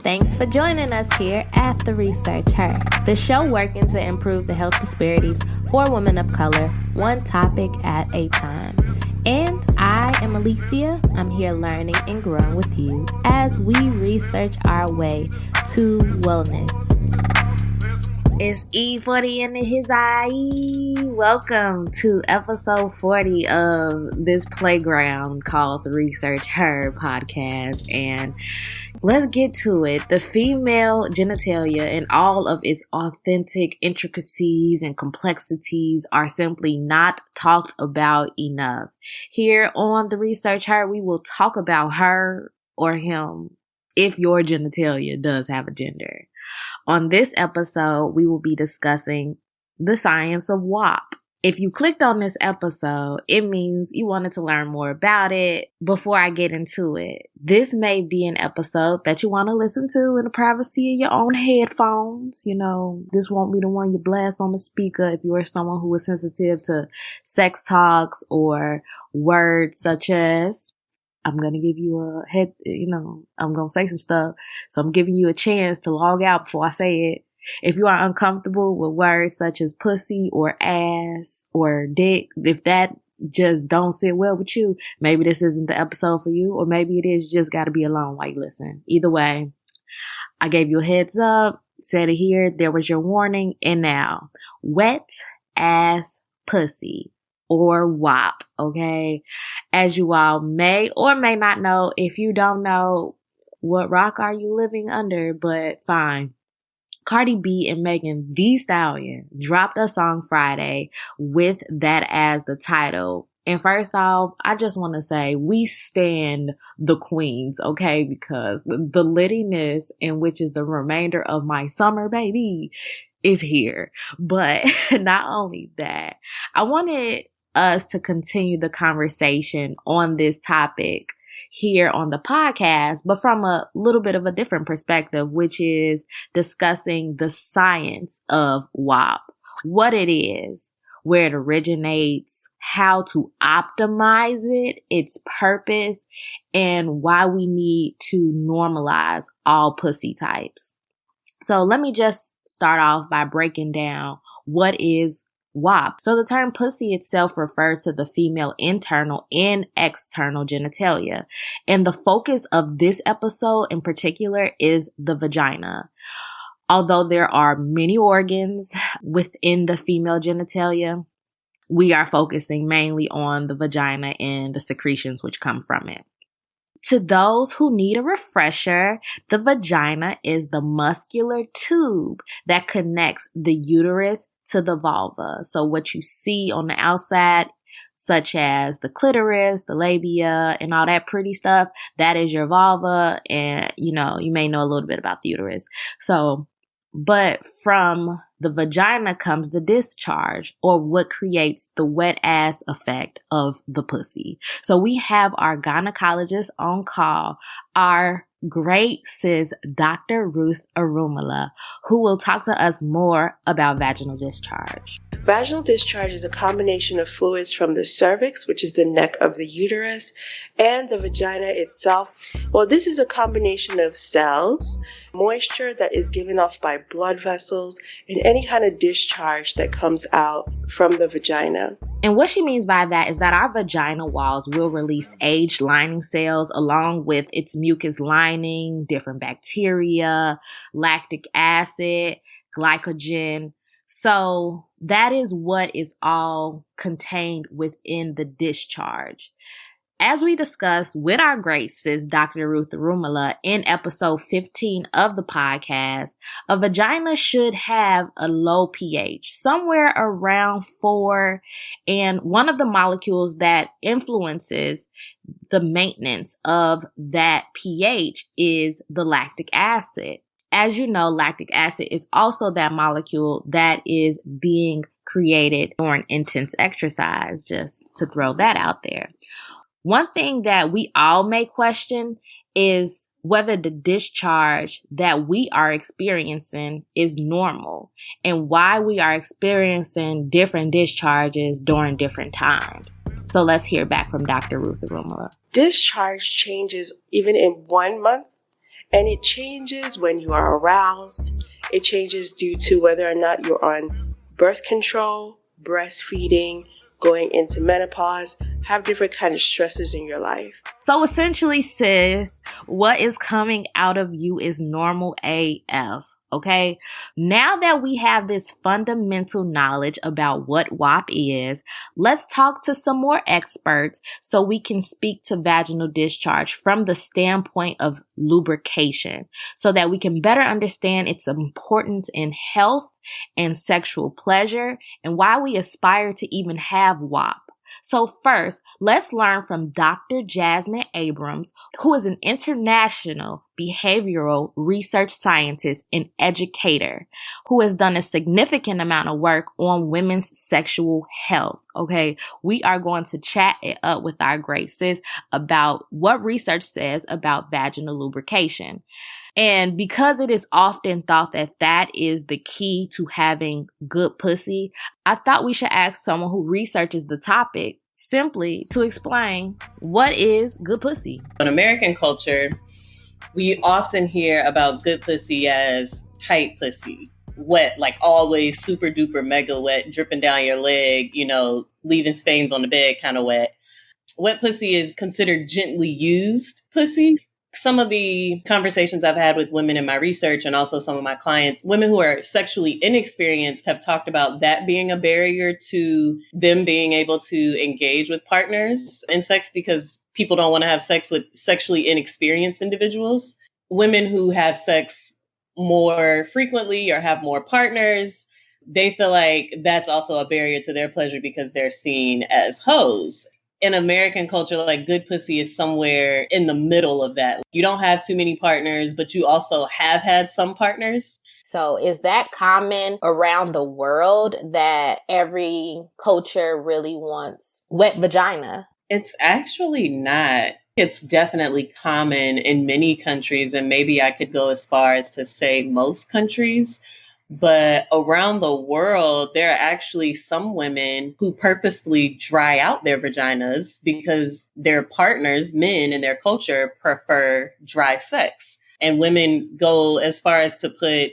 Thanks for joining us here at The Research Her, the show working to improve the health disparities for women of color, one topic at a time. And I am Alicia. I'm here learning and growing with you as we research our way to wellness. It's E40 in his eye. Welcome to episode 40 of this playground called The Research Her podcast. And let's get to it. The female genitalia and all of its authentic intricacies and complexities are simply not talked about enough. Here on The Research Her, we will talk about her or him if your genitalia does have a gender. On this episode, we will be discussing the science of WAP. If you clicked on this episode, it means you wanted to learn more about it. Before I get into it, this may be an episode that you want to listen to in the privacy of your own headphones. You know, this won't be the one you blast on the speaker if you are someone who is sensitive to sex talks or words such as, I'm going to give you a head, I'm going to say some stuff. So I'm giving you a chance to log out before I say it. If you are uncomfortable with words such as pussy or ass or dick, if that just don't sit well with you, maybe this isn't the episode for you, or maybe it is. You just got to be alone while you listen. Either way, I gave you a heads up, said it here, there was your warning, and now, wet ass pussy. Or WAP, okay? As you all may or may not know, if you don't know, what rock are you living under? But fine. Cardi B and Megan Thee Stallion dropped a song Friday with that as the title. And first off, I just want to say we stand the queens, okay? Because the littiness, in which is the remainder of my summer, baby, is here. But not only that, I wanted us to continue the conversation on this topic here on the podcast, but from a little bit of a different perspective, which is discussing the science of WAP, what it is, where it originates, how to optimize it, its purpose, and why we need to normalize all pussy types. So let me just start off by breaking down what is WAP. So the term pussy itself refers to the female internal and external genitalia. And the focus of this episode in particular is the vagina. Although there are many organs within the female genitalia, we are focusing mainly on the vagina and the secretions which come from it. To those who need a refresher, the vagina is the muscular tube that connects the uterus to the vulva. So what you see on the outside, such as the clitoris, the labia, and all that pretty stuff, that is your vulva. And, you may know a little bit about the uterus. But from the vagina comes the discharge, or what creates the wet ass effect of the pussy. So we have our gynecologist on call, our great sis, Dr. Ruth Arumala, who will talk to us more about vaginal discharge. Vaginal discharge is a combination of fluids from the cervix, which is the neck of the uterus, and the vagina itself. Well, this is a combination of cells, moisture that is given off by blood vessels, and any kind of discharge that comes out from the vagina. And what she means by that is that our vagina walls will release aged lining cells along with its mucus lining, different bacteria, lactic acid, glycogen. So that is what is all contained within the discharge. As we discussed with our great sis, Dr. Ruth Arumala, in episode 15 of the podcast, a vagina should have a low pH, somewhere around 4. And one of the molecules that influences the maintenance of that pH is the lactic acid. As you know, lactic acid is also that molecule that is being created during intense exercise, just to throw that out there. One thing that we all may question is whether the discharge that we are experiencing is normal and why we are experiencing different discharges during different times. So let's hear back from Dr. Ruth Arumala. Discharge changes even in 1 month And it changes when you are aroused. It changes due to whether or not you're on birth control, breastfeeding, going into menopause, have different kind of stresses in your life. So essentially, sis, what is coming out of you is normal AF. Okay. Now that we have this fundamental knowledge about what WAP is, let's talk to some more experts so we can speak to vaginal discharge from the standpoint of lubrication so that we can better understand its importance in health and sexual pleasure and why we aspire to even have WAP. So first, let's learn from Dr. Jasmine Abrams, who is an international behavioral research scientist and educator, who has done a significant amount of work on women's sexual health. Okay, we are going to chat it up with our great sis about what research says about vaginal lubrication. And because it is often thought that that is the key to having good pussy, I thought we should ask someone who researches the topic simply to explain what is good pussy. In American culture, we often hear about good pussy as tight pussy, wet, like always super duper mega wet, dripping down your leg, leaving stains on the bed kind of wet. Wet pussy is considered gently used pussy. Some of the conversations I've had with women in my research and also some of my clients, women who are sexually inexperienced, have talked about that being a barrier to them being able to engage with partners in sex because people don't want to have sex with sexually inexperienced individuals. Women who have sex more frequently or have more partners, they feel like that's also a barrier to their pleasure because they're seen as hoes. In American culture, like good pussy is somewhere in the middle of that. You don't have too many partners, but you also have had some partners. So is that common around the world that every culture really wants wet vagina? It's actually not. It's definitely common in many countries, and maybe I could go as far as to say most countries. But around the world, there are actually some women who purposefully dry out their vaginas because their partners, men in their culture, prefer dry sex. And women go as far as to put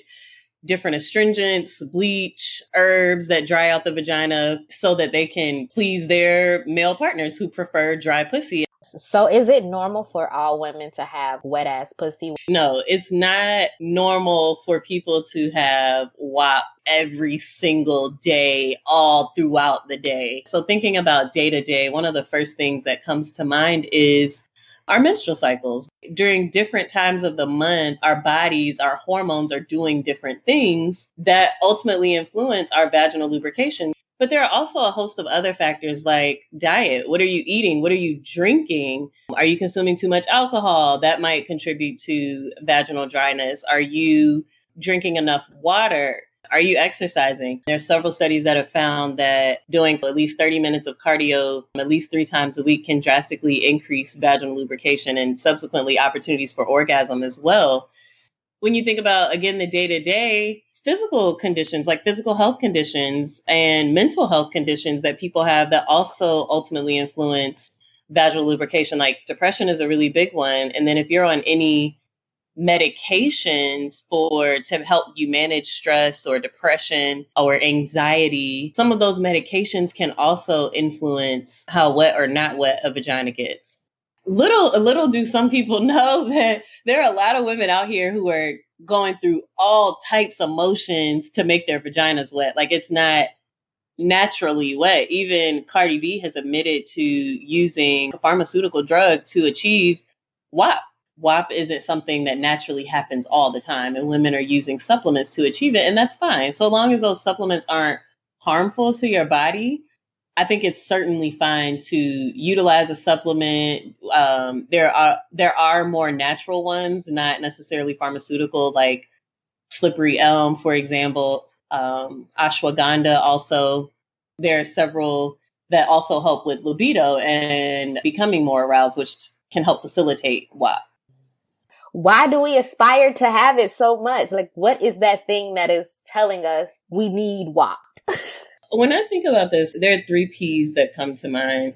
different astringents, bleach, herbs that dry out the vagina so that they can please their male partners who prefer dry pussy. So is it normal for all women to have wet ass pussy? No, it's not normal for people to have WAP every single day, all throughout the day. So thinking about day to day, one of the first things that comes to mind is our menstrual cycles. During different times of the month, our bodies, our hormones are doing different things that ultimately influence our vaginal lubrication. But there are also a host of other factors like diet. What are you eating? What are you drinking? Are you consuming too much alcohol? That might contribute to vaginal dryness. Are you drinking enough water? Are you exercising? There are several studies that have found that doing at least 30 minutes of cardio at least 3 times a week can drastically increase vaginal lubrication and subsequently opportunities for orgasm as well. When you think about, again, the day-to-day, physical conditions like physical health conditions and mental health conditions that people have that also ultimately influence vaginal lubrication, like depression is a really big one. And then if you're on any medications to help you manage stress or depression or anxiety, some of those medications can also influence how wet or not wet a vagina gets. Little do some people know that there are a lot of women out here who are going through all types of motions to make their vaginas wet. Like it's not naturally wet. Even Cardi B has admitted to using a pharmaceutical drug to achieve WAP. WAP isn't something that naturally happens all the time, and women are using supplements to achieve it, and that's fine. So long as those supplements aren't harmful to your body, I think it's certainly fine to utilize a supplement. There are more natural ones, not necessarily pharmaceutical, like slippery elm, for example, ashwagandha. Also, there are several that also help with libido and becoming more aroused, which can help facilitate WAP. Why do we aspire to have it so much? Like, what is that thing that is telling us we need WAP? When I think about this, there are 3 P's that come to mind.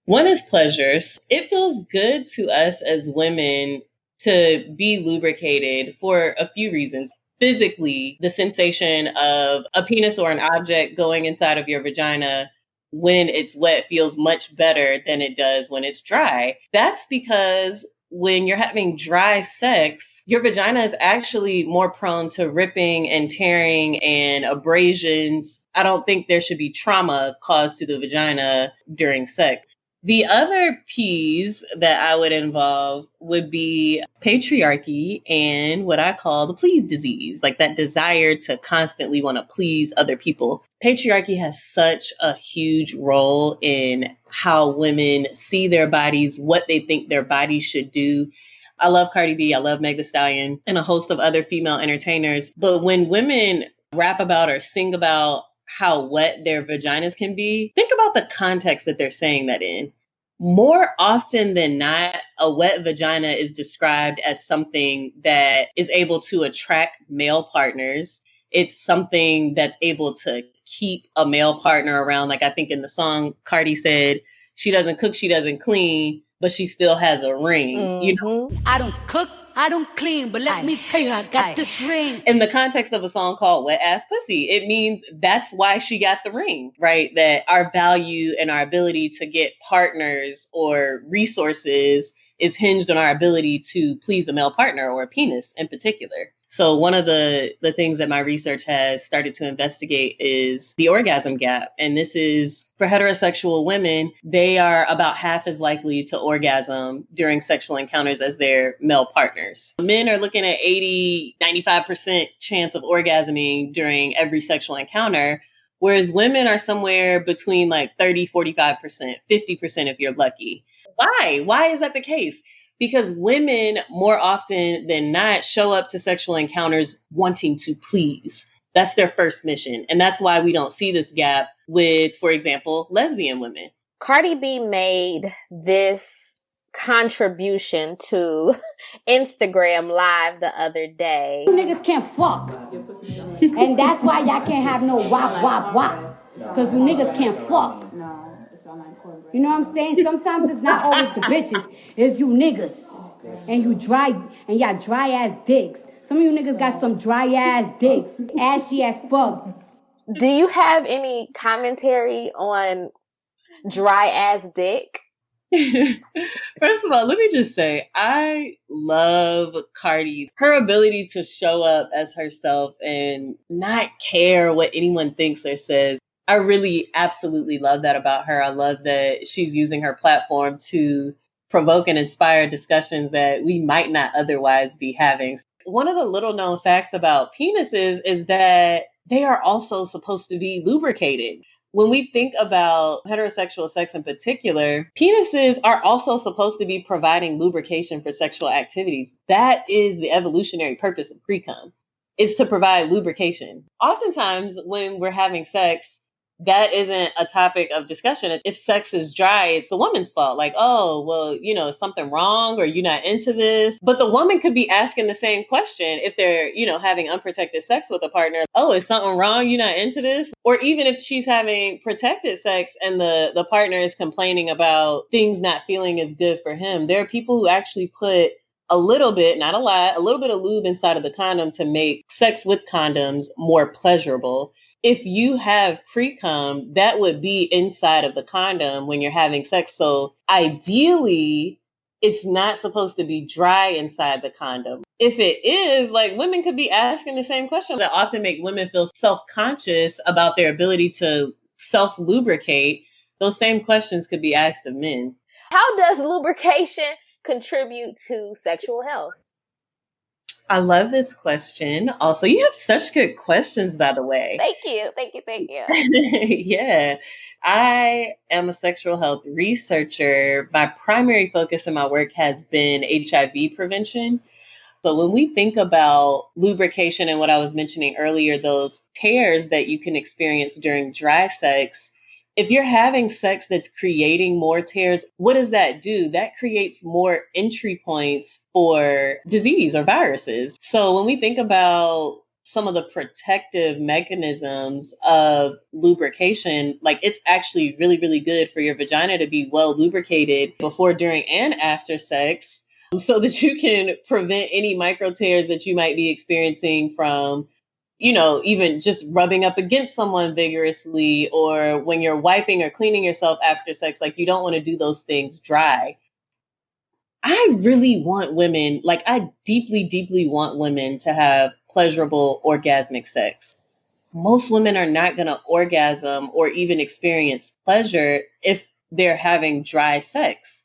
One is pleasures. It feels good to us as women to be lubricated for a few reasons. Physically, the sensation of a penis or an object going inside of your vagina when it's wet feels much better than it does when it's dry. That's because when you're having dry sex, your vagina is actually more prone to ripping and tearing and abrasions. I don't think there should be trauma caused to the vagina during sex. The other P's that I would involve would be patriarchy and what I call the please disease, like that desire to constantly want to please other people. Patriarchy has such a huge role in how women see their bodies, what they think their bodies should do. I love Cardi B, I love Meg Thee Stallion, and a host of other female entertainers. But when women rap about or sing about how wet their vaginas can be, think about the context that they're saying that in. More often than not, a wet vagina is described as something that is able to attract male partners. It's something that's able to keep a male partner around. Like I think in the song, Cardi said, she doesn't cook, she doesn't clean, but she still has a ring. Mm-hmm. You know? I don't cook, I don't clean, but let me tell you, I got this ring. In the context of a song called Wet Ass Pussy, it means that's why she got the ring, right? That our value and our ability to get partners or resources is hinged on our ability to please a male partner or a penis in particular. So one of the things that my research has started to investigate is the orgasm gap. And this is for heterosexual women, they are about half as likely to orgasm during sexual encounters as their male partners. Men are looking at 80, 95% chance of orgasming during every sexual encounter, whereas women are somewhere between like 30, 45%, 50% if you're lucky. Why? Why is that the case? Because women more often than not show up to sexual encounters wanting to please. That's their first mission. And that's why we don't see this gap with, for example, lesbian women. Cardi B made this contribution to Instagram Live the other day. You niggas can't fuck. And that's why y'all can't have no wop, wop, wop. Because you niggas can't fuck. You know what I'm saying? Sometimes it's not always the bitches. It's you niggas. And you y'all dry ass dicks. Some of you niggas got some dry ass dicks. Ashy as fuck. Do you have any commentary on dry ass dick? First of all, let me just say, I love Cardi. Her ability to show up as herself and not care what anyone thinks or says. I really absolutely love that about her. I love that she's using her platform to provoke and inspire discussions that we might not otherwise be having. One of the little known facts about penises is that they are also supposed to be lubricated. When we think about heterosexual sex in particular, penises are also supposed to be providing lubrication for sexual activities. That is the evolutionary purpose of pre-cum. It's to provide lubrication. Oftentimes when we're having sex, that isn't a topic of discussion. If sex is dry, it's the woman's fault. Like, oh, well, is something wrong or you're not into this? But the woman could be asking the same question if they're, having unprotected sex with a partner. Oh, is something wrong? You're not into this? Or even if she's having protected sex and the partner is complaining about things not feeling as good for him. There are people who actually put a little bit, not a lot, a little bit of lube inside of the condom to make sex with condoms more pleasurable. If you have pre-cum, that would be inside of the condom when you're having sex. So ideally, it's not supposed to be dry inside the condom. If it is, like, women could be asking the same questions that often make women feel self-conscious about their ability to self-lubricate. Those same questions could be asked of men. How does lubrication contribute to sexual health? I love this question. Also, you have such good questions, by the way. Thank you. Yeah. I am a sexual health researcher. My primary focus in my work has been HIV prevention. So when we think about lubrication and what I was mentioning earlier, those tears that you can experience during dry sex, if you're having sex that's creating more tears, what does that do? That creates more entry points for disease or viruses. So when we think about some of the protective mechanisms of lubrication, like it's actually really, really good for your vagina to be well lubricated before, during, and after sex. so that you can prevent any micro tears that you might be experiencing from, you know, even just rubbing up against someone vigorously, or when you're wiping or cleaning yourself after sex. Like, you don't want to do those things dry. I really want women, like, I deeply, deeply want women to have pleasurable orgasmic sex. Most women are not going to orgasm or even experience pleasure if they're having dry sex.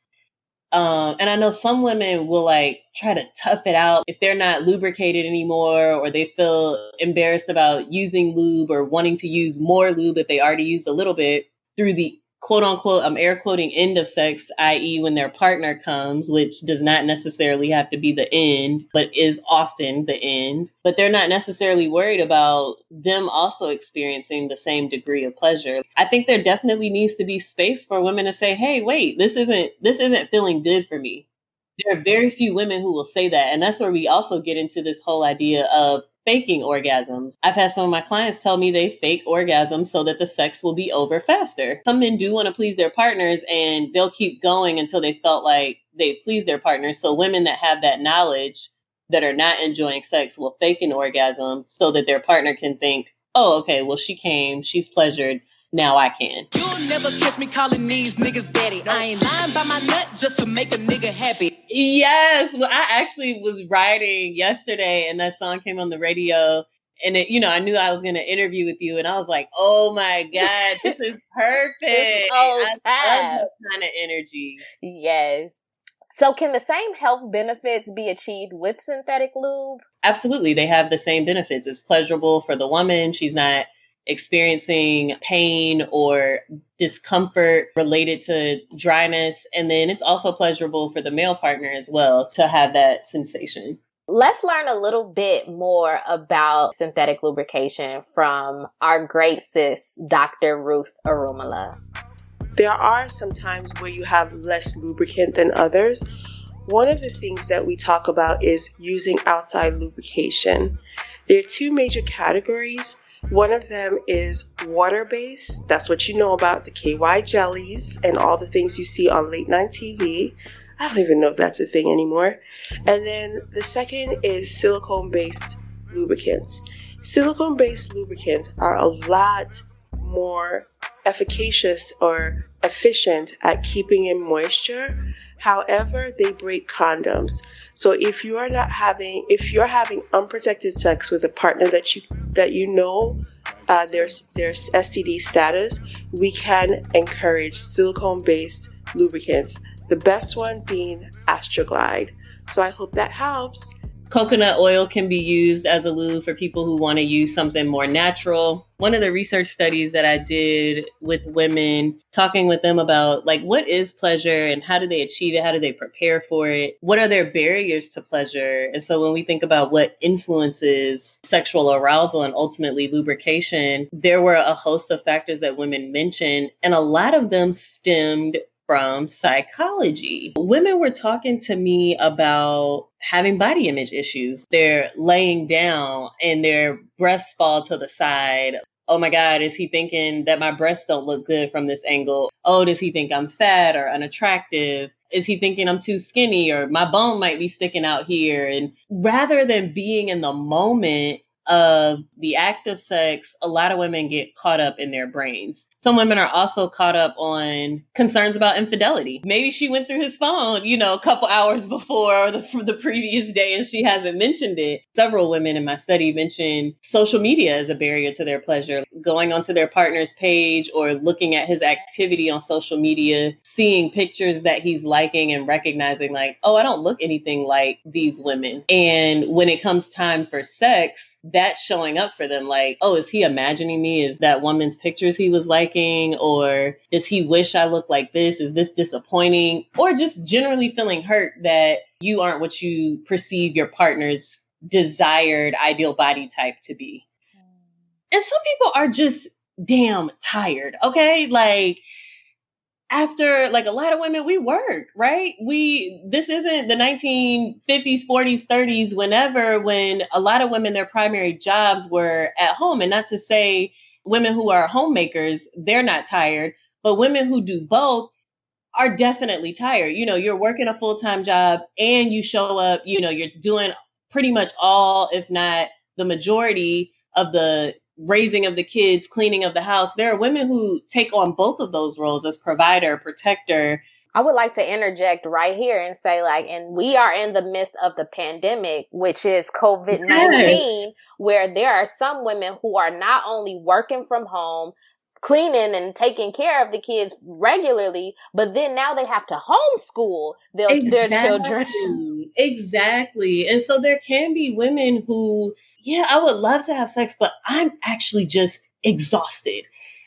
And I know some women will like try to tough it out if they're not lubricated anymore, or they feel embarrassed about using lube or wanting to use more lube if they already used a little bit through the quote unquote, I'm air quoting, end of sex, i.e. when their partner comes, which does not necessarily have to be the end, but is often the end. But they're not necessarily worried about them also experiencing the same degree of pleasure. I think there definitely needs to be space for women to say, hey, wait, this isn't feeling good for me. There are very few women who will say that. And that's where we also get into this whole idea of faking orgasms. I've had some of my clients tell me they fake orgasms so that the sex will be over faster. Some men do want to please their partners, and they'll keep going until they felt like they pleased their partners. So women that have that knowledge that are not enjoying sex will fake an orgasm so that their partner can think, oh, okay, well, she came, she's pleasured, now I can. You'll never catch me calling these niggas daddy. I ain't lying by my nut just to make a nigga happy. Yes. Well, I actually was riding yesterday and that song came on the radio, and it, you know, I knew I was going to interview with you, and I was like, oh my God, this is perfect. This is I love that kind of energy. Yes. So can the same health benefits be achieved with synthetic lube? Absolutely. They have the same benefits. It's pleasurable for the woman. She's not experiencing pain or discomfort related to dryness. And then it's also pleasurable for the male partner as well to have that sensation. Let's learn a little bit more about synthetic lubrication from our great sis, Dr. Ruth Arumala. There are some times where you have less lubricant than others. One of the things that we talk about is using outside lubrication. There are two major categories. One of them is water-based. That's what you know about, the KY jellies and all the things you see on late night TV. I don't even know if that's a thing anymore. And then the second is silicone-based lubricants. Silicone-based lubricants are a lot more efficacious or efficient at keeping in moisture. However, they break condoms. So if you're having unprotected sex with a partner that you know there's STD status, we can encourage silicone-based lubricants. The best one being Astroglide. So I hope that helps. Coconut oil can be used as a lube for people who want to use something more natural. One of the research studies that I did with women, talking with them about like what is pleasure and how do they achieve it? How do they prepare for it? What are their barriers to pleasure? And so when we think about what influences sexual arousal and ultimately lubrication, there were a host of factors that women mentioned, and a lot of them stemmed from psychology. Women were talking to me about having body image issues. They're laying down and their breasts fall to the side. Oh my God, is he thinking that my breasts don't look good from this angle? Oh, does he think I'm fat or unattractive? Is he thinking I'm too skinny or my bone might be sticking out here? And rather than being in the moment of the act of sex, a lot of women get caught up in their brains. Some women are also caught up on concerns about infidelity. Maybe she went through his phone, a couple hours before the previous day and she hasn't mentioned it. Several women in my study mentioned social media as a barrier to their pleasure. Going onto their partner's page or looking at his activity on social media, seeing pictures that he's liking and recognizing like, oh, I don't look anything like these women. And when it comes time for sex, that's showing up for them like, oh, is he imagining me? Is that woman's pictures he was liking? Or does he wish I looked like this? Is this disappointing? Or just generally feeling hurt that you aren't what you perceive your partner's desired ideal body type to be. And some people are just damn tired, okay? Like, after like a lot of women, we work, right? This isn't the 1950s, 40s, 30s, when a lot of women, their primary jobs were at home. And not to say women who are homemakers, they're not tired, but women who do both, are definitely tired. You're working a full-time job and you show up, you're doing pretty much all, if not the majority of the raising of the kids, cleaning of the house. There are women who take on both of those roles as provider, protector. I would like to interject right here and say, and we are in the midst of the pandemic, which is COVID-19, yes, where there are some women who are not only working from home, cleaning and taking care of the kids regularly, but then now they have to homeschool their children. Exactly. And so there can be women who, I would love to have sex, but I'm actually just exhausted.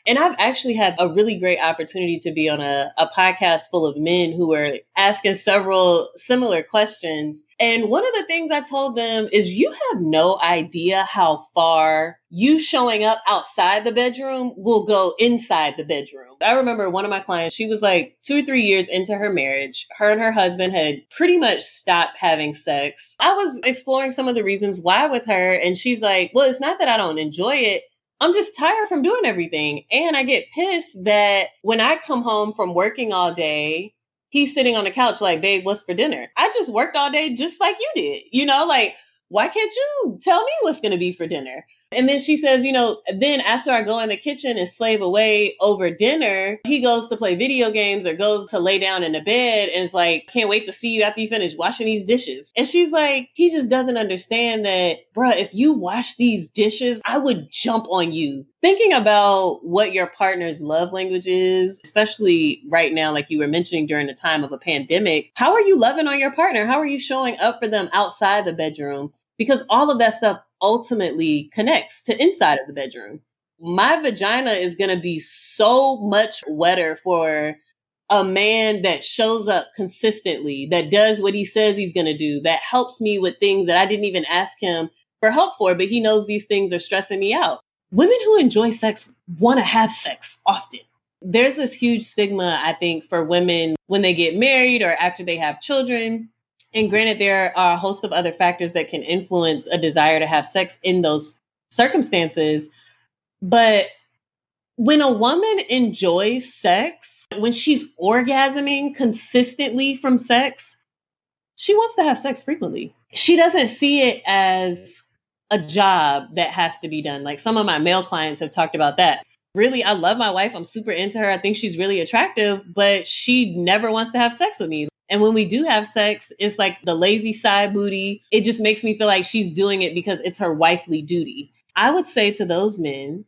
And I've actually had a really great opportunity to be on a podcast full of men who were asking several similar questions. And one of the things I told them is you have no idea how far you showing up outside the bedroom will go inside the bedroom. I remember one of my clients, she was like 2 or 3 years into her marriage. Her and her husband had pretty much stopped having sex. I was exploring some of the reasons why with her. And she's like, well, it's not that I don't enjoy it. I'm just tired from doing everything. And I get pissed that when I come home from working all day, he's sitting on the couch like, babe, what's for dinner? I just worked all day just like you did. Why can't you tell me what's going to be for dinner? And then she says, then after I go in the kitchen and slave away over dinner, he goes to play video games or goes to lay down in the bed and is like, can't wait to see you after you finish washing these dishes. And she's like, he just doesn't understand that, bruh, if you wash these dishes, I would jump on you. Thinking about what your partner's love language is, especially right now, like you were mentioning during the time of a pandemic, how are you loving on your partner? How are you showing up for them outside the bedroom? Because all of that stuff ultimately connects to inside of the bedroom. My vagina is going to be so much wetter for a man that shows up consistently, that does what he says he's going to do, that helps me with things that I didn't even ask him for help for, but he knows these things are stressing me out. Women who enjoy sex want to have sex often. There's this huge stigma, I think, for women when they get married or after they have children. And granted, there are a host of other factors that can influence a desire to have sex in those circumstances. But when a woman enjoys sex, when she's orgasming consistently from sex, she wants to have sex frequently. She doesn't see it as a job that has to be done. Like some of my male clients have talked about that. Really, I love my wife. I'm super into her. I think she's really attractive, but she never wants to have sex with me. And when we do have sex, it's like the lazy side booty. It just makes me feel like she's doing it because it's her wifely duty. I would say to those men,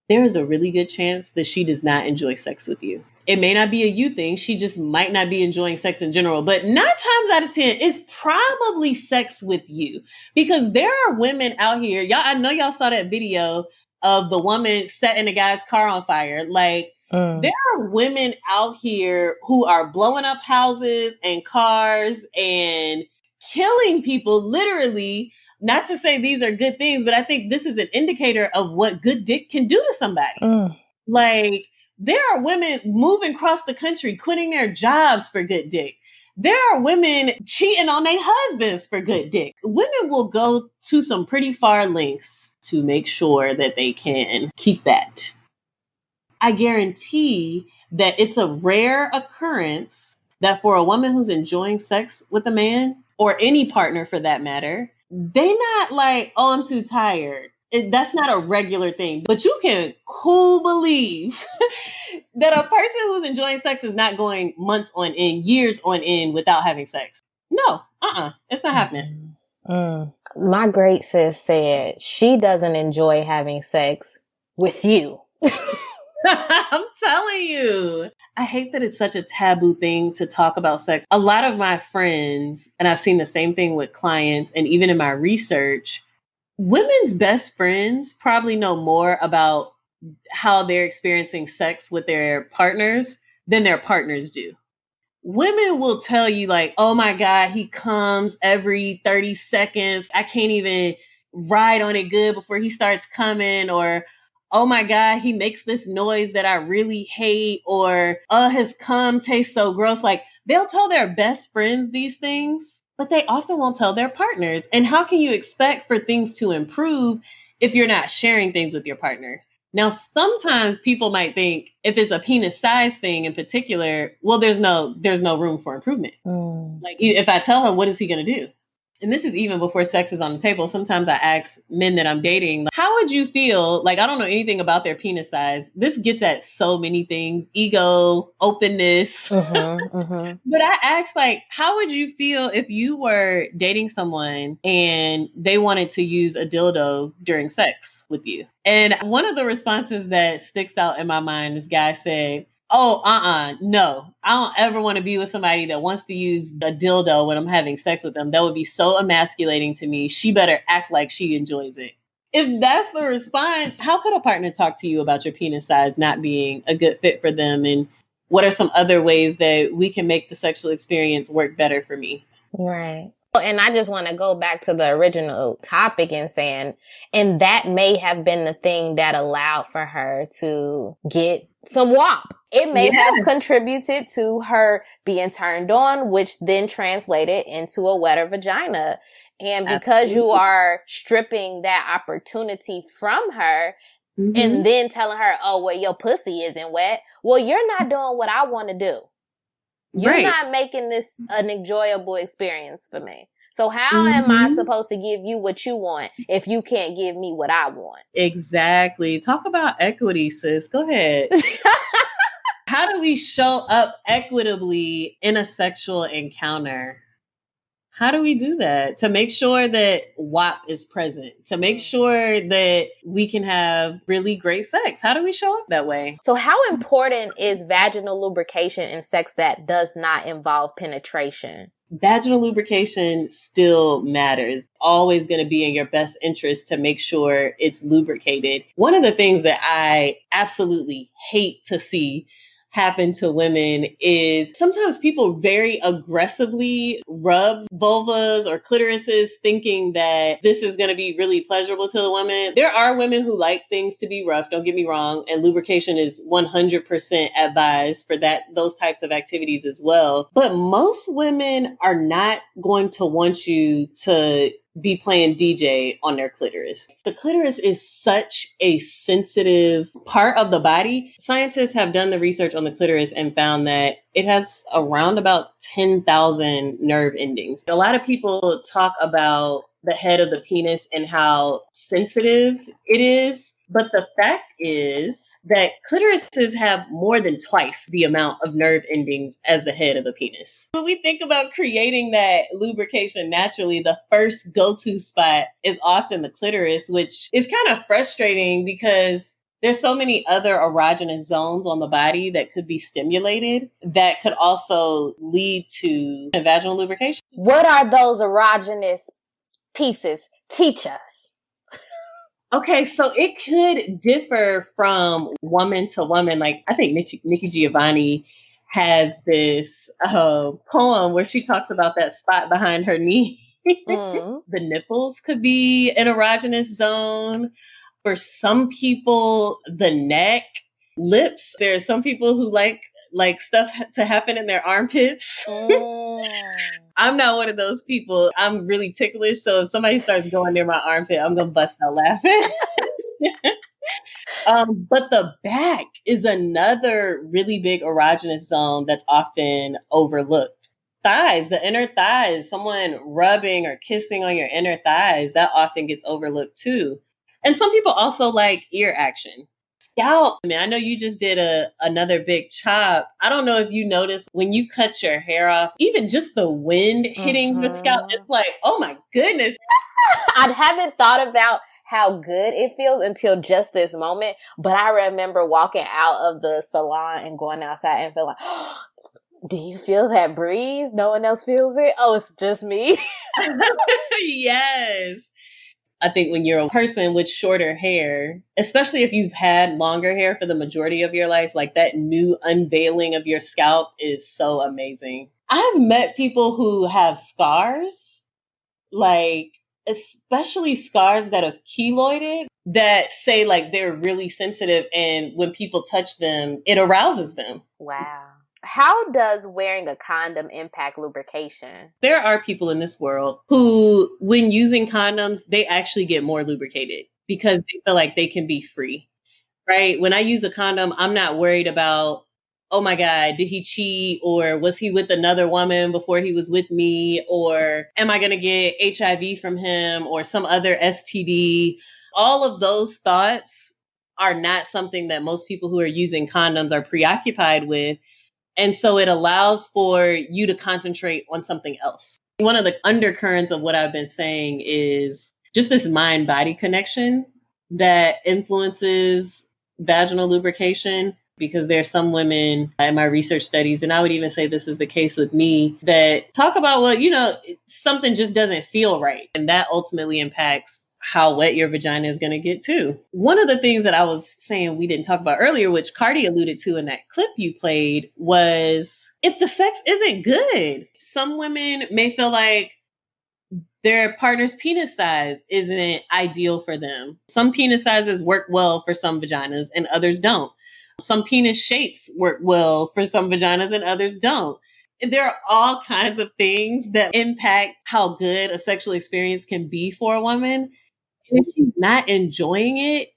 there is a really good chance that she does not enjoy sex with you. It may not be a you thing. She just might not be enjoying sex in general. But 9 times out of 10, it's probably sex with you. Because there are women out here. I know y'all saw that video of the woman setting the guy's car on fire. There are women out here who are blowing up houses and cars and killing people, literally. Not to say these are good things, but I think this is an indicator of what good dick can do to somebody. There are women moving across the country, quitting their jobs for good dick. There are women cheating on their husbands for good dick. Women will go to some pretty far lengths to make sure that they can keep that. I guarantee that it's a rare occurrence that for a woman who's enjoying sex with a man, or any partner for that matter, they not like, oh, I'm too tired. That's not a regular thing. But you can believe that a person who's enjoying sex is not going months on end, years on end without having sex. No, it's not happening. My great sis said she doesn't enjoy having sex with you. I'm telling you. I hate that it's such a taboo thing to talk about sex. A lot of my friends, and I've seen the same thing with clients, and even in my research, women's best friends probably know more about how they're experiencing sex with their partners than their partners do. Women will tell you like, oh my God, he comes every 30 seconds. I can't even ride on it good before he starts coming, or oh my God, he makes this noise that I really hate, or his cum tastes so gross. Like they'll tell their best friends these things, but they often won't tell their partners. And how can you expect for things to improve if you're not sharing things with your partner? Now, sometimes people might think if it's a penis size thing in particular, well, there's no room for improvement. Like if I tell her, what is he going to do? And this is even before sex is on the table. Sometimes I ask men that I'm dating, like, how would you feel? Like, I don't know anything about their penis size. This gets at so many things, ego, openness. But I asked, like, how would you feel if you were dating someone and they wanted to use a dildo during sex with you? And one of the responses that sticks out in my mind, this guy said, oh, no, I don't ever want to be with somebody that wants to use a dildo when I'm having sex with them. That would be so emasculating to me. She better act like she enjoys it. If that's the response, how could a partner talk to you about your penis size not being a good fit for them? And what are some other ways that we can make the sexual experience work better for me? Right. And I just want to go back to the original topic and saying, and that may have been the thing that allowed for her to get some WAP. It may have contributed to her being turned on, which then translated into a wetter vagina. And because you are stripping that opportunity from her and then telling her, oh, well, your pussy isn't wet. Well, you're not doing what I want to do. You're not making this an enjoyable experience for me. So how am I supposed to give you what you want if you can't give me what I want? Exactly. Talk about equity, sis. Go ahead. How do we show up equitably in a sexual encounter? How do we do that to make sure that WAP is present, to make sure that we can have really great sex? How do we show up that way? So how important is vaginal lubrication in sex that does not involve penetration? Vaginal lubrication still matters. Always going to be in your best interest to make sure it's lubricated. One of the things that I absolutely hate to see happen to women is sometimes people very aggressively rub vulvas or clitorises thinking that this is going to be really pleasurable to the woman. There are women who like things to be rough, don't get me wrong, and lubrication is 100% advised for those types of activities as well. But most women are not going to want you to be playing DJ on their clitoris. The clitoris is such a sensitive part of the body. Scientists have done the research on the clitoris and found that it has around about 10,000 nerve endings. A lot of people talk about the head of the penis and how sensitive it is. But the fact is that clitorises have more than twice the amount of nerve endings as the head of the penis. When we think about creating that lubrication naturally, the first go-to spot is often the clitoris, which is kind of frustrating because there's so many other erogenous zones on the body that could be stimulated that could also lead to vaginal lubrication. What are those erogenous pieces? Teach us. Okay, so it could differ from woman to woman. Like, I think Nikki Giovanni has this poem where she talks about that spot behind her knee. The nipples could be an erogenous zone. For some people, the neck, lips. There are some people who like stuff to happen in their armpits. I'm not one of those people. I'm really ticklish. So if somebody starts going near my armpit, I'm going to bust out laughing. But the back is another really big erogenous zone that's often overlooked. Thighs, the inner thighs, someone rubbing or kissing on your inner thighs, that often gets overlooked too. And some people also like ear action. Scalp. I mean, I know you just did another big chop. I don't know if you noticed when you cut your hair off, even just the wind hitting the scalp, it's like, oh my goodness. I haven't thought about how good it feels until just this moment. But I remember walking out of the salon and going outside and feeling like, oh, do you feel that breeze? No one else feels it? Oh, it's just me. Yes. I think when you're a person with shorter hair, especially if you've had longer hair for the majority of your life, like that new unveiling of your scalp is so amazing. I've met people who have scars, like especially scars that have keloided, that say like they're really sensitive, and when people touch them, it arouses them. Wow. How does wearing a condom impact lubrication? There are people in this world who, when using condoms, they actually get more lubricated because they feel like they can be free. right? When I use a condom, I'm not worried about, oh my God, did he cheat? Or was he with another woman before he was with me? Or am I going to get HIV from him or some other STD? All of those thoughts are not something that most people who are using condoms are preoccupied with. And so it allows for you to concentrate on something else. One of the undercurrents of what I've been saying is just this mind-body connection that influences vaginal lubrication, because there are some women in my research studies, and I would even say this is the case with me, that talk about, well, something just doesn't feel right. And that ultimately impacts how wet your vagina is going to get too. One of the things that I was saying we didn't talk about earlier, which Cardi alluded to in that clip you played, was if the sex isn't good. Some women may feel like their partner's penis size isn't ideal for them. Some penis sizes work well for some vaginas and others don't. Some penis shapes work well for some vaginas and others don't. And there are all kinds of things that impact how good a sexual experience can be for a woman. And if she's not enjoying it,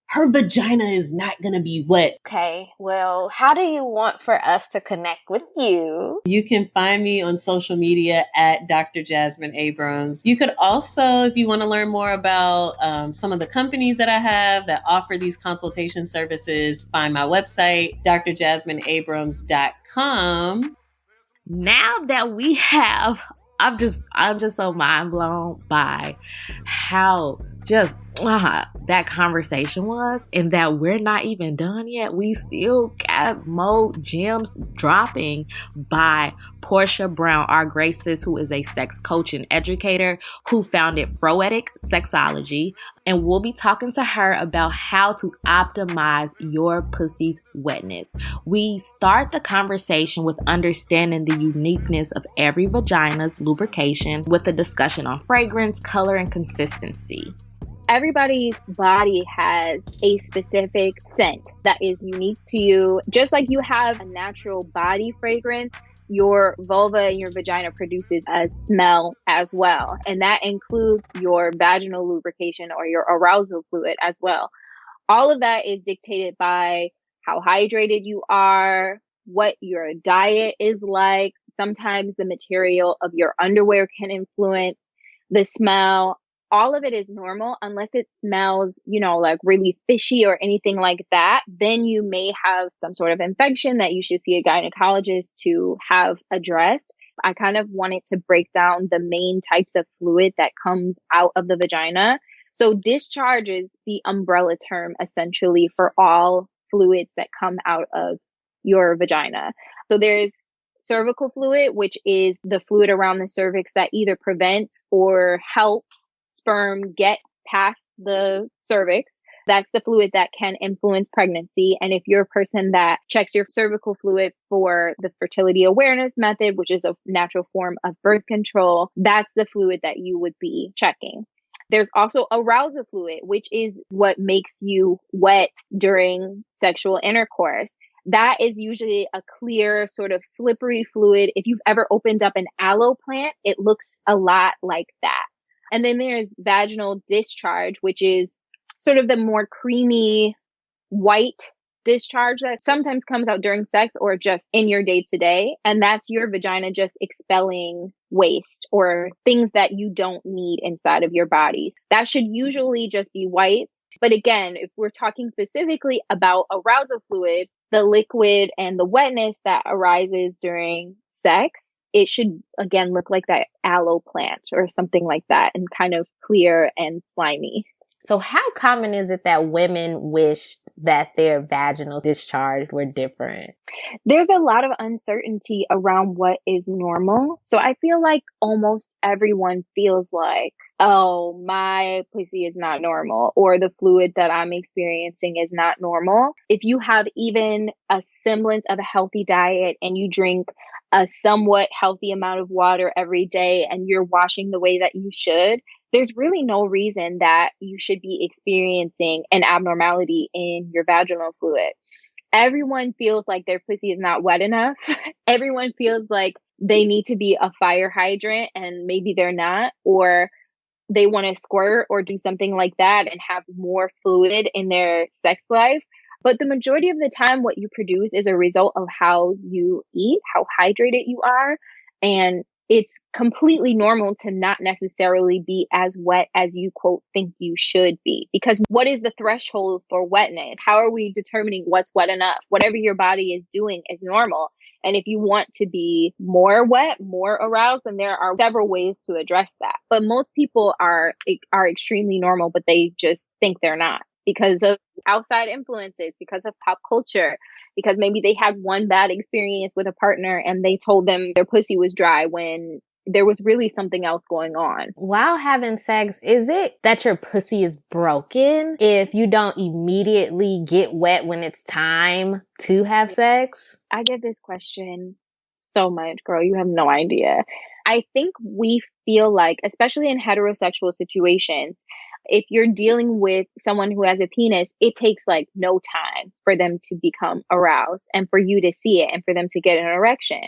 her vagina is not going to be wet. Okay, well, how do you want for us to connect with you? You can find me on social media at Dr. Jasmine Abrams. You could also, if you want to learn more about some of the companies that I have that offer these consultation services, find my website, drjasmineabrams.com. Now that we have, I'm just so mind blown by how just that conversation was, and that we're not even done yet. We still got more gems dropping by Portia Brown, our great sis, who is a sex coach and educator who founded Froetic Sexology. And we'll be talking to her about how to optimize your pussy's wetness. We start the conversation with understanding the uniqueness of every vagina's lubrication with a discussion on fragrance, color, and consistency. Everybody's body has a specific scent that is unique to you. Just like you have a natural body fragrance, your vulva and your vagina produces a smell as well. And that includes your vaginal lubrication or your arousal fluid as well. All of that is dictated by how hydrated you are, what your diet is like. Sometimes the material of your underwear can influence the smell. All of it is normal unless it smells, like really fishy or anything like that. Then you may have some sort of infection that you should see a gynecologist to have addressed. I kind of wanted to break down the main types of fluid that comes out of the vagina. So discharge is the umbrella term essentially for all fluids that come out of your vagina. So there's cervical fluid, which is the fluid around the cervix that either prevents or helps sperm get past the cervix. That's the fluid that can influence pregnancy. And if you're a person that checks your cervical fluid for the fertility awareness method, which is a natural form of birth control, that's the fluid that you would be checking. There's also arousal fluid, which is what makes you wet during sexual intercourse. That is usually a clear, sort of slippery fluid. If you've ever opened up an aloe plant, it looks a lot like that. And then there's vaginal discharge, which is sort of the more creamy white discharge that sometimes comes out during sex or just in your day to day. And that's your vagina just expelling waste or things that you don't need inside of your bodies. That should usually just be white. But again, if we're talking specifically about arousal fluid, the liquid and the wetness that arises during sex, it should, again, look like that aloe plant or something like that and kind of clear and slimy. So how common is it that women wished that their vaginal discharge were different? There's a lot of uncertainty around what is normal. So I feel like almost everyone feels like, oh, my pussy is not normal, or the fluid that I'm experiencing is not normal. If you have even a semblance of a healthy diet and you drink a somewhat healthy amount of water every day and you're washing the way that you should, there's really no reason that you should be experiencing an abnormality in your vaginal fluid. Everyone feels like their pussy is not wet enough. Everyone feels like they need to be a fire hydrant and maybe they're not, or they want to squirt or do something like that and have more fluid in their sex life. But the majority of the time, what you produce is a result of how you eat, how hydrated you are. And it's completely normal to not necessarily be as wet as you, quote, think you should be. Because what is the threshold for wetness? How are we determining what's wet enough? Whatever your body is doing is normal. And if you want to be more wet, more aroused, then there are several ways to address that. But most people are extremely normal, but they just think they're not because of outside influences, because of pop culture, because maybe they had one bad experience with a partner and they told them their pussy was dry when there was really something else going on. While having sex, is it that your pussy is broken if you don't immediately get wet when it's time to have sex? I get this question so much, girl. You have no idea. I think we feel like, especially in heterosexual situations, if you're dealing with someone who has a penis, it takes like no time for them to become aroused and for you to see it and for them to get an erection.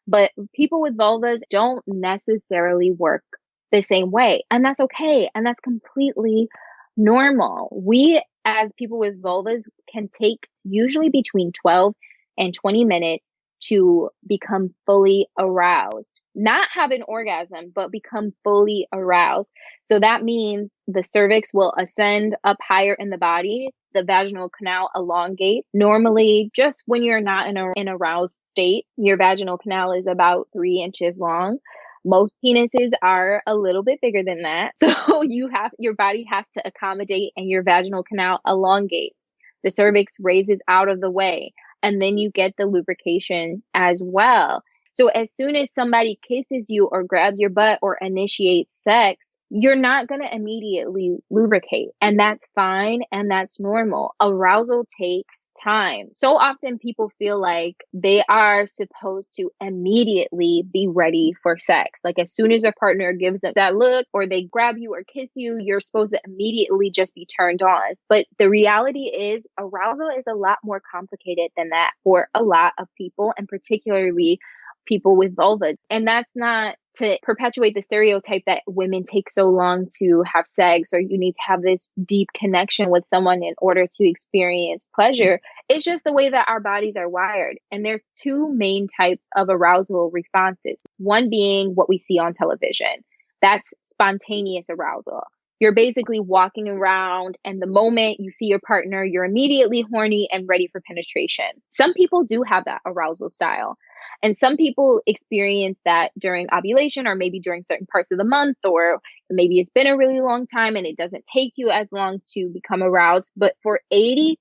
But people with vulvas don't necessarily work the same way. And that's okay. And that's completely normal. We, as people with vulvas, can take usually between 12 and 20 minutes to become fully aroused, not have an orgasm, but become fully aroused. So that means the cervix will ascend up higher in the body. The vaginal canal elongate. Normally, just when you're not in an aroused state, your vaginal canal is about 3 inches long. Most penises are a little bit bigger than that. So your body has to accommodate and your vaginal canal elongates. The cervix raises out of the way. And then you get the lubrication as well. So as soon as somebody kisses you or grabs your butt or initiates sex, you're not going to immediately lubricate. And that's fine. And that's normal. Arousal takes time. So often people feel like they are supposed to immediately be ready for sex. Like as soon as a partner gives them that look or they grab you or kiss you, you're supposed to immediately just be turned on. But the reality is arousal is a lot more complicated than that for a lot of people, and particularly people with vulvas. And that's not to perpetuate the stereotype that women take so long to have sex or you need to have this deep connection with someone in order to experience pleasure. It's just the way that our bodies are wired. And there's two main types of arousal responses. One being what we see on television. That's spontaneous arousal. You're basically walking around and the moment you see your partner, you're immediately horny and ready for penetration. Some people do have that arousal style. And some people experience that during ovulation or maybe during certain parts of the month, or maybe it's been a really long time and it doesn't take you as long to become aroused. But for 83%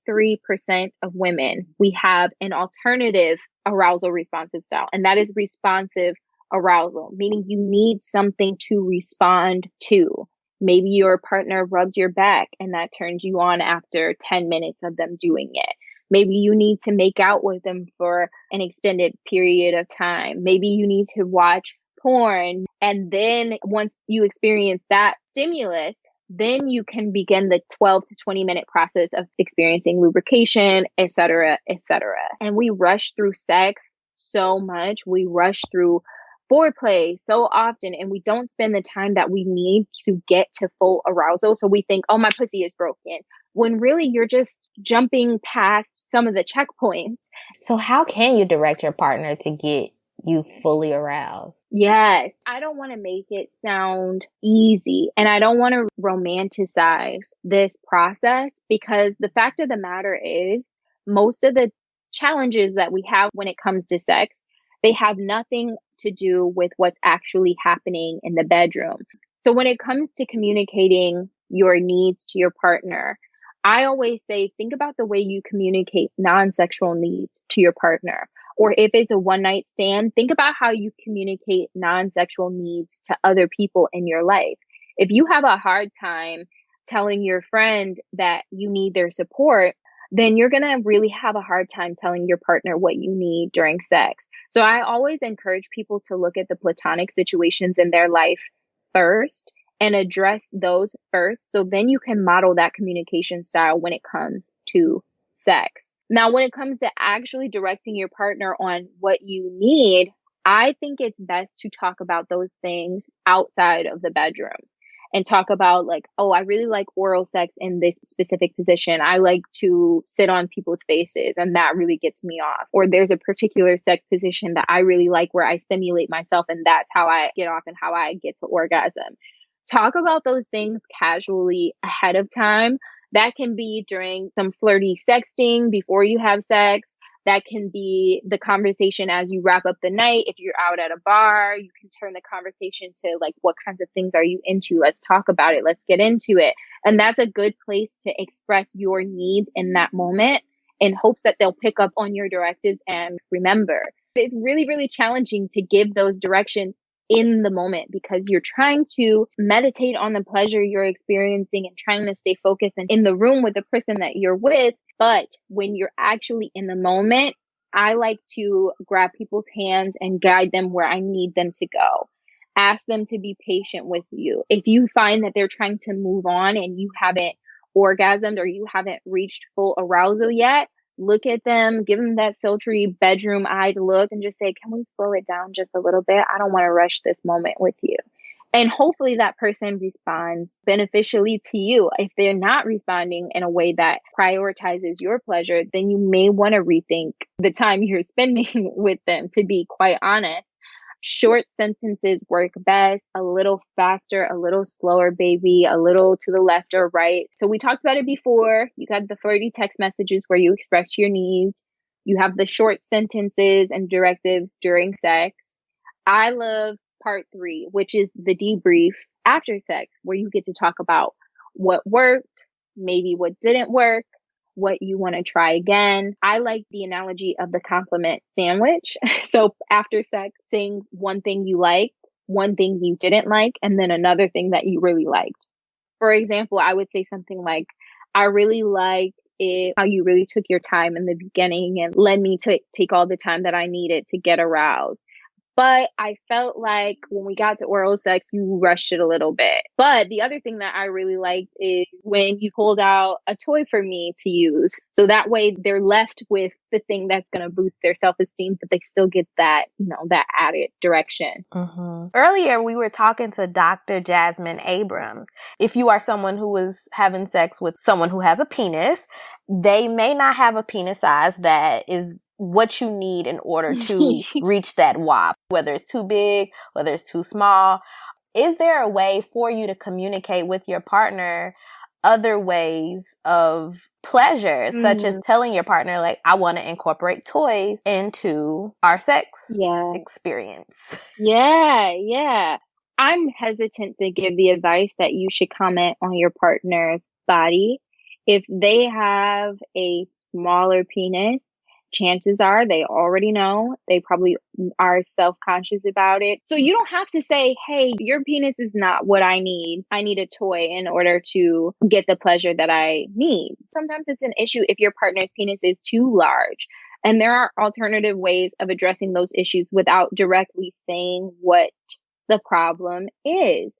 of women, we have an alternative arousal responsive style, and that is responsive arousal, meaning you need something to respond to. Maybe your partner rubs your back and that turns you on after 10 minutes of them doing it. Maybe you need to make out with them for an extended period of time. Maybe you need to watch porn. And then once you experience that stimulus, then you can begin the 12 to 20 minute process of experiencing lubrication, et cetera, et cetera. And we rush through sex so much. We rush through foreplay so often, and we don't spend the time that we need to get to full arousal. So we think, oh, my pussy is broken, when really you're just jumping past some of the checkpoints. So how can you direct your partner to get you fully aroused? Yes, I don't want to make it sound easy, and I don't want to romanticize this process, because the fact of the matter is most of the challenges that we have when it comes to sex, they have nothing to do with what's actually happening in the bedroom. So when it comes to communicating your needs to your partner, I always say, think about the way you communicate non-sexual needs to your partner. Or if it's a one-night stand, think about how you communicate non-sexual needs to other people in your life. If you have a hard time telling your friend that you need their support, then you're going to really have a hard time telling your partner what you need during sex. So I always encourage people to look at the platonic situations in their life first and address those first. So then you can model that communication style when it comes to sex. Now, when it comes to actually directing your partner on what you need, I think it's best to talk about those things outside of the bedroom. and talk about like, oh, I really like oral sex in this specific position. I like to sit on people's faces and that really gets me off. Or there's a particular sex position that I really like where I stimulate myself and that's how I get off and how I get to orgasm. Talk about those things casually ahead of time. That can be during some flirty sexting before you have sex. That can be the conversation as you wrap up the night. If you're out at a bar, you can turn the conversation to like, what kinds of things are you into? Let's talk about it. Let's get into it. And that's a good place to express your needs in that moment in hopes that they'll pick up on your directives and remember. It's really, really challenging to give those directions in the moment because you're trying to meditate on the pleasure you're experiencing and trying to stay focused and in the room with the person that you're with. But when you're actually in the moment, I like to grab people's hands and guide them where I need them to go. Ask them to be patient with you. If you find that they're trying to move on and you haven't orgasmed or you haven't reached full arousal yet, look at them, give them that sultry bedroom-eyed look and just say, can we slow it down just a little bit? I don't want to rush this moment with you. And hopefully that person responds beneficially to you. If they're not responding in a way that prioritizes your pleasure, then you may want to rethink the time you're spending with them, to be quite honest. Short sentences work best, a little faster, a little slower, baby, a little to the left or right. So we talked about it before. You got the flirty text messages where you express your needs. You have the short sentences and directives during sex. I love part 3, which is the debrief after sex, where you get to talk about what worked, maybe what didn't work, what you want to try again. I like the analogy of the compliment sandwich. So after sex, saying one thing you liked, one thing you didn't like, and then another thing that you really liked. For example, I would say something like, I really liked how you really took your time in the beginning and let me take all the time that I needed to get aroused. But I felt like when we got to oral sex, you rushed it a little bit. But the other thing that I really liked is when you pulled out a toy for me to use. So that way they're left with the thing that's going to boost their self-esteem, but they still get that, that added direction. Mm-hmm. Earlier, we were talking to Dr. Jasmine Abrams. If you are someone who is having sex with someone who has a penis, they may not have a penis size that is what you need in order to reach that WAP, whether it's too big, whether it's too small. Is there a way for you to communicate with your partner other ways of pleasure, such as telling your partner, like, I want to incorporate toys into our sex experience? Yeah. I'm hesitant to give the advice that you should comment on your partner's body. If they have a smaller penis, chances are they already know. They probably are self-conscious about it. So you don't have to say, hey, your penis is not what I need. I need a toy in order to get the pleasure that I need. Sometimes it's an issue if your partner's penis is too large. And there are alternative ways of addressing those issues without directly saying what the problem is.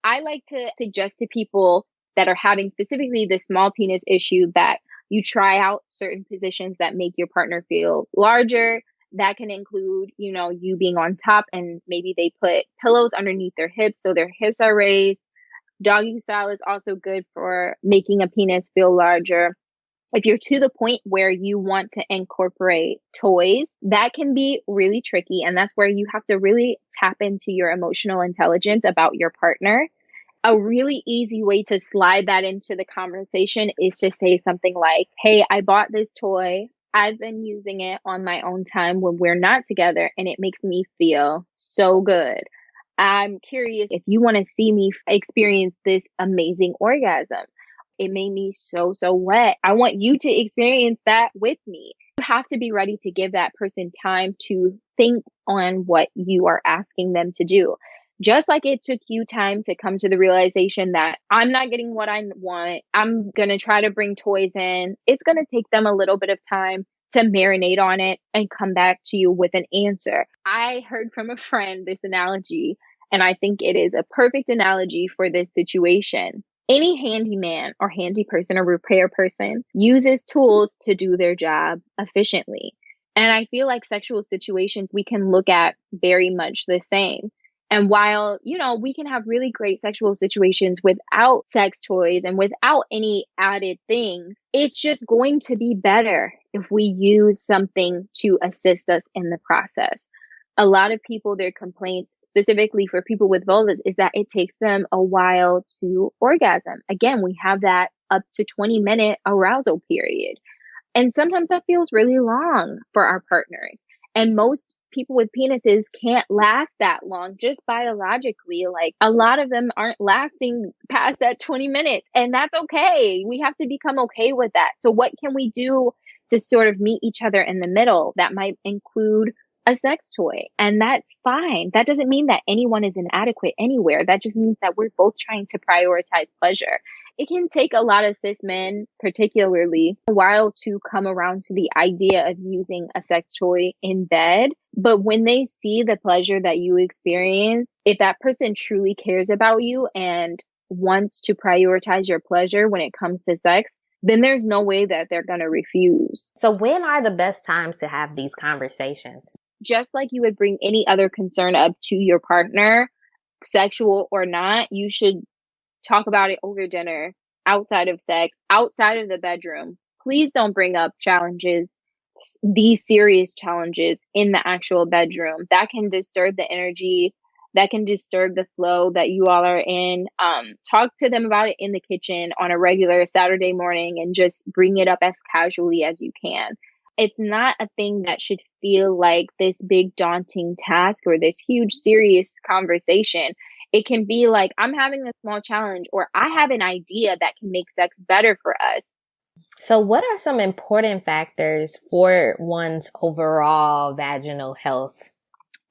I like to suggest to people that are having specifically the small penis issue that you try out certain positions that make your partner feel larger. That can include, you being on top and maybe they put pillows underneath their hips so their hips are raised. Doggy style is also good for making a penis feel larger. If you're to the point where you want to incorporate toys, that can be really tricky. And that's where you have to really tap into your emotional intelligence about your partner. A really easy way to slide that into the conversation is to say something like, hey, I bought this toy. I've been using it on my own time when we're not together, and it makes me feel so good. I'm curious if you want to see me experience this amazing orgasm. It made me so wet. I want you to experience that with me. You have to be ready to give that person time to think on what you are asking them to do. Just like it took you time to come to the realization that I'm not getting what I want, I'm going to try to bring toys in. It's going to take them a little bit of time to marinate on it and come back to you with an answer. I heard from a friend this analogy, and I think it is a perfect analogy for this situation. Any handyman or handy person or repair person uses tools to do their job efficiently. And I feel like sexual situations we can look at very much the same. And while, we can have really great sexual situations without sex toys and without any added things, it's just going to be better if we use something to assist us in the process. A lot of people, their complaints, specifically for people with vulvas, is that it takes them a while to orgasm. Again, we have that up to 20-minute arousal period. And sometimes that feels really long for our partners. And most people with penises can't last that long just biologically. Like, a lot of them aren't lasting past that 20 minutes, and that's okay. We have to become okay with that. So what can we do to sort of meet each other in the middle? That might include a sex toy, and that's fine. That doesn't mean that anyone is inadequate anywhere. That just means that we're both trying to prioritize pleasure. It can take a lot of cis men, particularly, a while to come around to the idea of using a sex toy in bed. But when they see the pleasure that you experience, if that person truly cares about you and wants to prioritize your pleasure when it comes to sex, then there's no way that they're going to refuse. So when are the best times to have these conversations? Just like you would bring any other concern up to your partner, sexual or not, you should talk about it over dinner, outside of sex, outside of the bedroom. Please don't bring up challenges, these serious challenges, in the actual bedroom. That can disturb the energy, that can disturb the flow that you all are in. Talk to them about it in the kitchen on a regular Saturday morning and just bring it up as casually as you can. It's not a thing that should feel like this big daunting task or this huge serious conversation. It can be like, I'm having a small challenge, or I have an idea that can make sex better for us. So what are some important factors for one's overall vaginal health?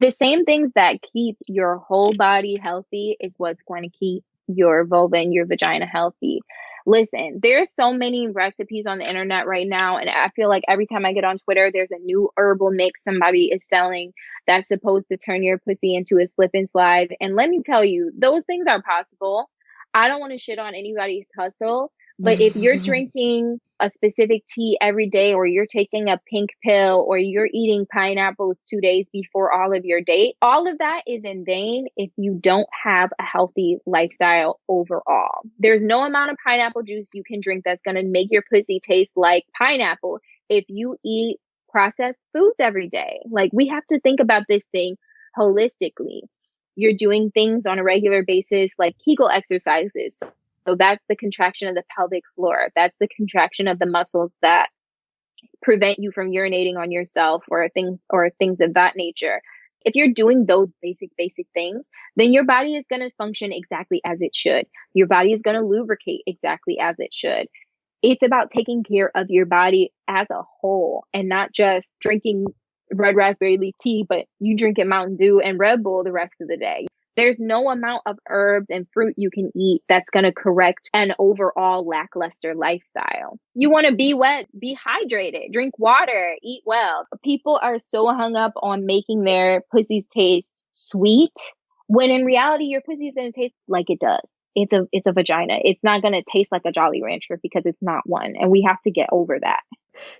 The same things that keep your whole body healthy is what's going to keep your vulva and your vagina healthy. Listen, there's so many recipes on the internet right now, and I feel like every time I get on Twitter, there's a new herbal mix somebody is selling that's supposed to turn your pussy into a slip and slide. And let me tell you, those things are possible. I don't want to shit on anybody's hustle, but if you're drinking a specific tea every day, or you're taking a pink pill, or you're eating pineapples 2 days before all of your date, all of that is in vain if you don't have a healthy lifestyle overall. There's no amount of pineapple juice you can drink that's going to make your pussy taste like pineapple if you eat processed foods every day. Like, we have to think about this thing holistically. You're doing things on a regular basis, like Kegel exercises. So that's the contraction of the pelvic floor. That's the contraction of the muscles that prevent you from urinating on yourself or things of that nature. If you're doing those basic things, then your body is going to function exactly as it should. Your body is going to lubricate exactly as it should. It's about taking care of your body as a whole, and not just drinking red raspberry leaf tea, but you drinking Mountain Dew and Red Bull the rest of the day. There's no amount of herbs and fruit you can eat that's going to correct an overall lackluster lifestyle. You want to be wet, be hydrated, drink water, eat well. People are so hung up on making their pussies taste sweet, when in reality, your pussy is going to taste like it does. It's a vagina. It's not going to taste like a Jolly Rancher, because it's not one. And we have to get over that.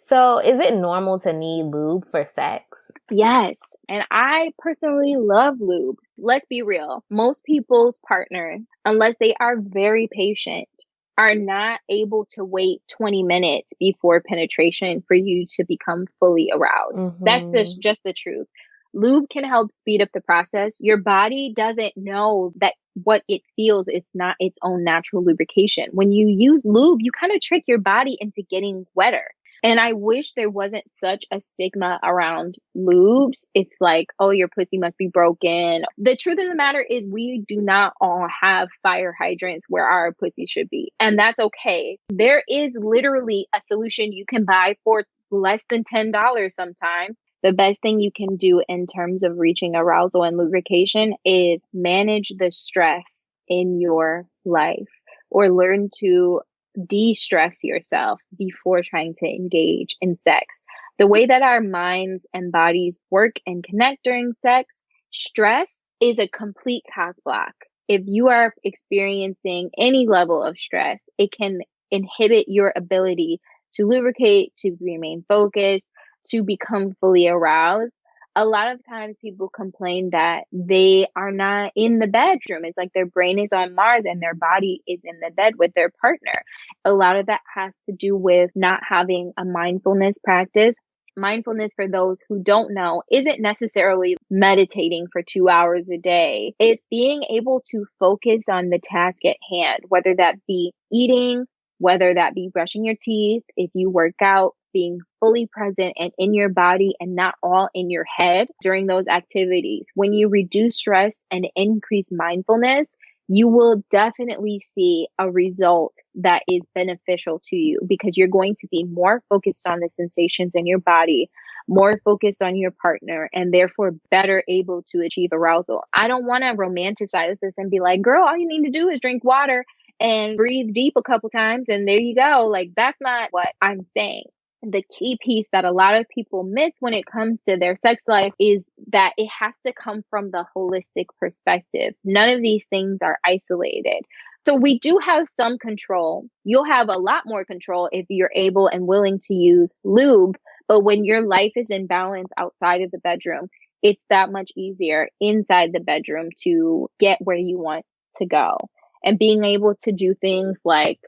So is it normal to need lube for sex? Yes. And I personally love lube. Let's be real. Most people's partners, unless they are very patient, are not able to wait 20 minutes before penetration for you to become fully aroused. Mm-hmm. That's just the truth. Lube can help speed up the process. Your body doesn't know that what it feels, it's not its own natural lubrication. When you use lube, you kind of trick your body into getting wetter. And I wish there wasn't such a stigma around lubes. It's like, oh, your pussy must be broken. The truth of the matter is, we do not all have fire hydrants where our pussy should be. And that's okay. There is literally a solution you can buy for less than $10 sometimes. The best thing you can do in terms of reaching arousal and lubrication is manage the stress in your life, or learn to de-stress yourself before trying to engage in sex. The way that our minds and bodies work and connect during sex, stress is a complete cock block. If you are experiencing any level of stress, it can inhibit your ability to lubricate, to remain focused, to become fully aroused. A lot of times people complain that they are not in the bedroom. It's like their brain is on Mars and their body is in the bed with their partner. A lot of that has to do with not having a mindfulness practice. Mindfulness, for those who don't know, isn't necessarily meditating for 2 hours a day. It's being able to focus on the task at hand, whether that be eating, whether that be brushing your teeth, if you work out, being fully present and in your body and not all in your head during those activities. When you reduce stress and increase mindfulness, you will definitely see a result that is beneficial to you, because you're going to be more focused on the sensations in your body, more focused on your partner, and therefore better able to achieve arousal. I don't want to romanticize this and be like, girl, all you need to do is drink water and breathe deep a couple times and there you go. Like, that's not what I'm saying. The key piece that a lot of people miss when it comes to their sex life is that it has to come from the holistic perspective. None of these things are isolated. So we do have some control. You'll have a lot more control if you're able and willing to use lube. But when your life is in balance outside of the bedroom, it's that much easier inside the bedroom to get where you want to go. And being able to do things like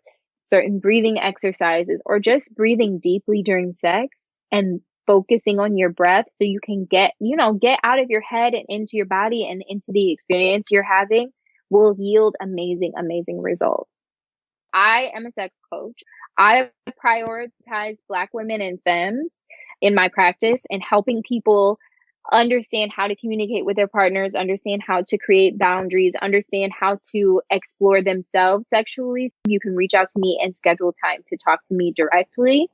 certain breathing exercises or just breathing deeply during sex and focusing on your breath so you can get out of your head and into your body and into the experience you're having will yield amazing, amazing results. I am a sex coach. I prioritize Black women and femmes in my practice and helping people understand how to communicate with their partners, understand how to create boundaries, understand how to explore themselves sexually. You can reach out to me and schedule time to talk to me directly.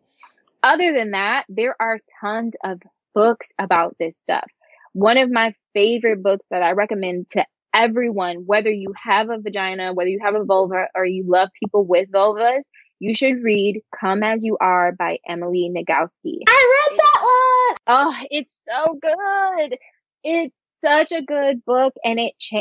Other than that, there are tons of books about this stuff. One of my favorite books that I recommend to everyone, whether you have a vagina, whether you have a vulva, or you love people with vulvas, you should read Come As You Are by Emily Nagoski. I read that one. Oh, it's so good. It's such a good book. And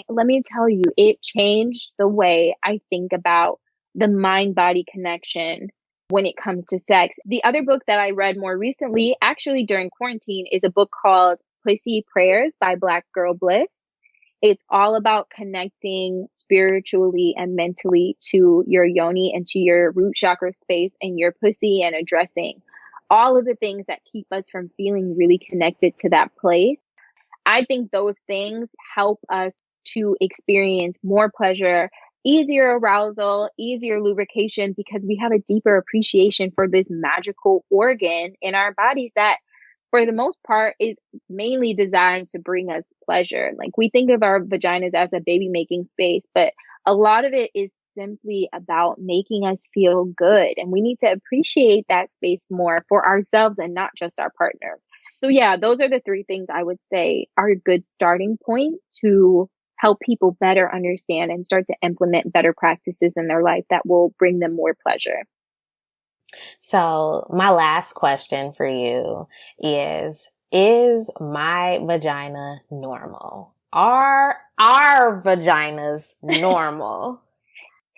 let me tell you, it changed the way I think about the mind-body connection when it comes to sex. The other book that I read more recently, actually during quarantine, is a book called Pussy Prayers by Black Girl Bliss. It's all about connecting spiritually and mentally to your yoni and to your root chakra space and your pussy, and addressing all of the things that keep us from feeling really connected to that place. I think those things help us to experience more pleasure, easier arousal, easier lubrication, because we have a deeper appreciation for this magical organ in our bodies that, for the most part, is mainly designed to bring us pleasure. Like, we think of our vaginas as a baby making space, but a lot of it is simply about making us feel good. And we need to appreciate that space more for ourselves and not just our partners. So yeah, those are the three things I would say are a good starting point to help people better understand and start to implement better practices in their life that will bring them more pleasure. So my last question for you is my vagina normal? Are our vaginas normal?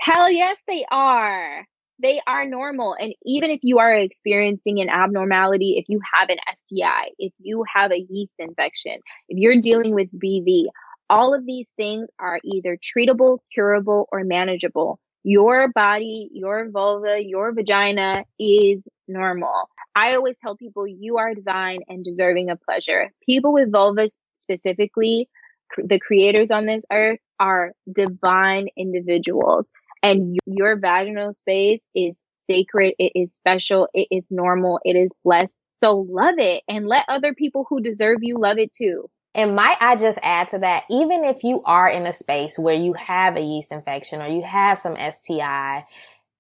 Hell yes, they are. They are normal. And even if you are experiencing an abnormality, if you have an STI, if you have a yeast infection, if you're dealing with BV, all of these things are either treatable, curable, or manageable. Your body, your vulva, your vagina is normal. I always tell people you are divine and deserving of pleasure. People with vulvas specifically, the creators on this earth, are divine individuals. And your vaginal space is sacred. It is special. It is normal. It is blessed. So love it and let other people who deserve you love it too. And might I just add to that, even if you are in a space where you have a yeast infection or you have some STI,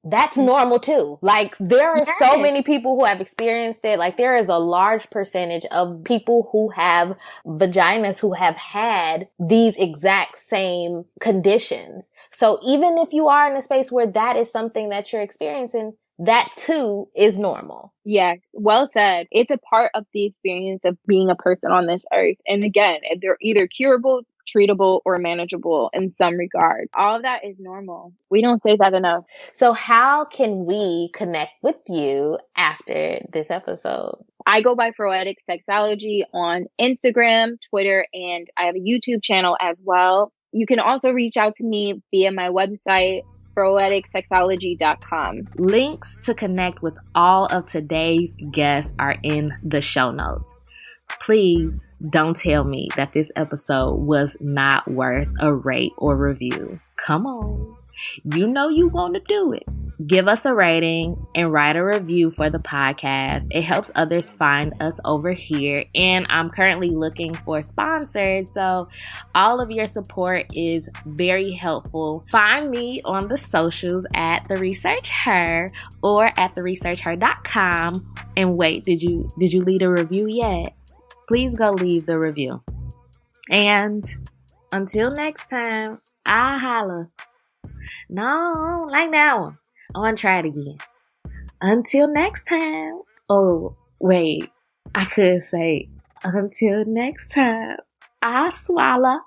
that's normal too. Like, there are so many people who have experienced it. Like, there is a large percentage of people who have vaginas who have had these exact same conditions. So even if you are in a space where that is something that you're experiencing, that too is normal. Yes, well said. It's a part of the experience of being a person on this earth. And again, they're either curable, treatable or manageable in some regard. All of that is normal. We don't say that enough. So how can we connect with you after this episode? I go by Froetic Sexology on Instagram, Twitter, and I have a YouTube channel as well. You can also reach out to me via my website, froeticsexology.com. Links to connect with all of today's guests are in the show notes. Please don't tell me that this episode was not worth a rate or review. Come on. You know you want to do it. Give us a rating and write a review for the podcast. It helps others find us over here. And I'm currently looking for sponsors, so all of your support is very helpful. Find me on the socials at The Research Her or at theresearchher.com. And wait, did you leave a review yet? Please go leave the review. And until next time, I'll holla. No, like that one. I want to try it again. Until next time. Oh, wait. I could say, until next time, I swallow.